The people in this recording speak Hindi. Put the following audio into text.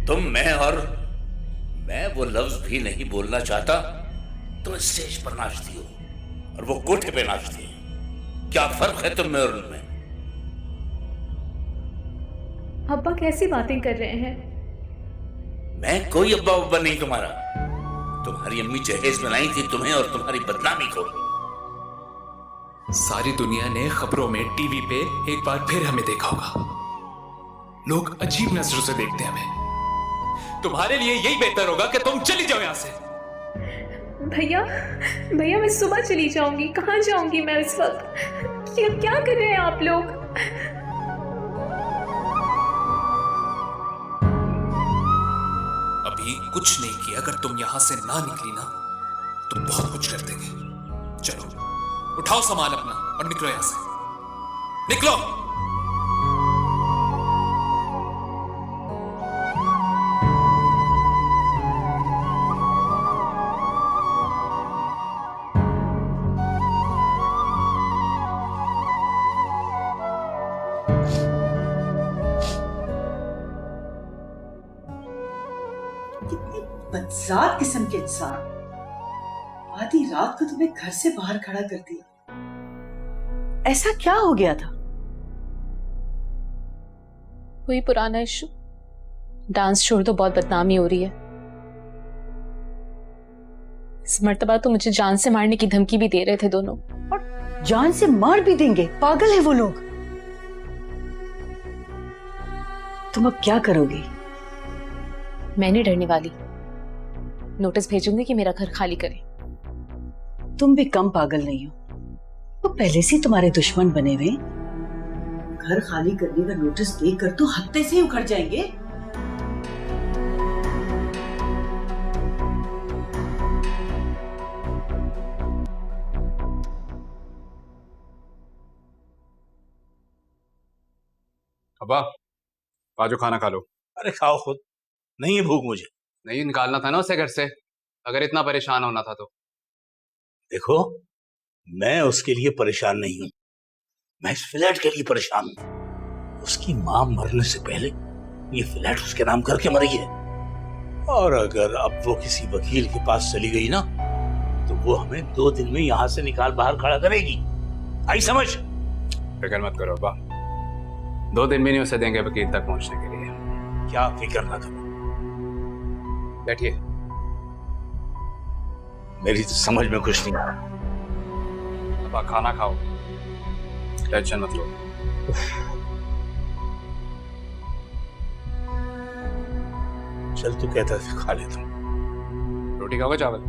तुम, मैं वो लफ्ज भी नहीं बोलना चाहता। तुम स्टेज पर नाचती हो और वो कोठे पे नाचती है। क्या फर्क है तुम में और उनमें? अब्बा कैसी बातें कर रहे हैं? मैं कोई अब्बा उब्बा नहीं तुम्हारा। तुम्हारी अम्मी जहेज में लाई थी तुम्हें और तुम्हारी बदनामी को। सारी दुनिया ने खबरों में, टीवी पे एक बार फिर हमें देखा होगा। लोग अजीब नजरों से देखते हैं हमें। तुम्हारे लिए यही बेहतर होगा कि तुम चली जाओ यहां से। भैया, भैया मैं सुबह चली जाऊंगी। कहाँ जाऊंगी मैं इस वक्त? क्या कर रहे हैं आप लोग? अभी कुछ नहीं किया। अगर तुम यहां से ना निकली ना तो बहुत कुछ कर देंगे। चलो उठाओ सामान अपना और निकलो यहां से। निकलो। कितनी बदजात किस्म के इंसान, आधी रात को तुम्हें घर से बाहर खड़ा कर दिया। ऐसा क्या हो गया था? वही पुराना इशू। डांस छोड़ दो, बहुत बदनामी हो रही है। इस मर्तबा तो मुझे जान से मारने की धमकी भी दे रहे थे दोनों। और जान से मार भी देंगे? पागल है वो लोग। तुम अब क्या करोगी? मैं नहीं डरने वाली। नोटिस भेजूंगी कि मेरा घर खाली करे। तुम भी कम पागल नहीं हो। वो पहले से तुम्हारे दुश्मन बने हुए। घर खाली करने का नोटिस देकर तो हत्ते से ही उखड़ जाएंगे। अब्बा, बाजू खाना खा लो। अरे खाओ खुद, नहीं है भूख मुझे। नहीं निकालना था ना उसे घर से, अगर इतना परेशान होना था तो। देखो, मैं उसके लिए परेशान नहीं हूं, मैं इस फ्लैट के लिए परेशान हूं। उसकी मां मरने से पहले ये फ्लैट उसके नाम करके मरी है। और अगर अब वो किसी वकील के पास चली गई ना तो वो हमें 2 दिन में यहां से निकाल बाहर खड़ा करेगी। आई समझ? फिक्र मत करो अब्बा, 2 दिन भी नहीं उसे देंगे वकील तक पहुंचने के लिए। क्या फिक्र ना करो, बैठिए। मेरी तो समझ में कुछ नहीं आ रहा। अब्बा खाना खाओ, टेंशन मत लो। चल तू कहता था खा लेता हूं। रोटी खाओगे चावल?